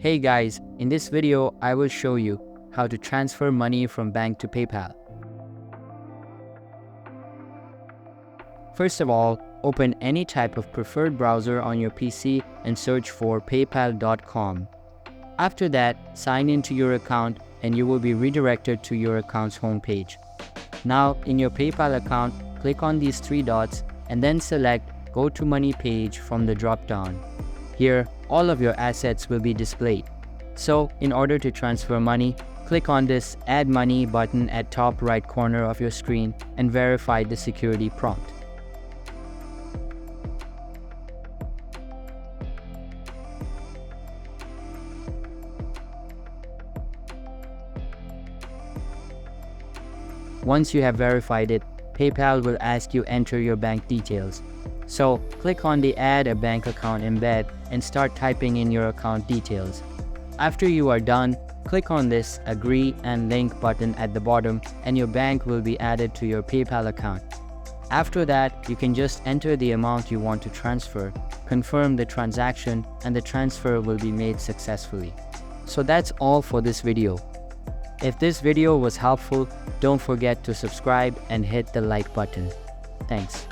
Hey guys, in this video I will show you how to transfer money from bank to PayPal. First of all, open any type of preferred browser on your PC and search for paypal.com. After that, sign into your account and you will be redirected to your account's homepage. Now, in your PayPal account, click on these three dots and then select Go to Money page from the drop-down. Here, all of your assets will be displayed. So, in order to transfer money, click on this Add Money button at top right corner of your screen and verify the security prompt. Once you have verified it, PayPal will ask you enter your bank details. So, click on the Add a Bank Account embed and start typing in your account details. After you are done, click on this Agree and Link button at the bottom and your bank will be added to your PayPal account. After that, you can just enter the amount you want to transfer, confirm the transaction, and the transfer will be made successfully. So that's all for this video. If this video was helpful, don't forget to subscribe and hit the like button. Thanks.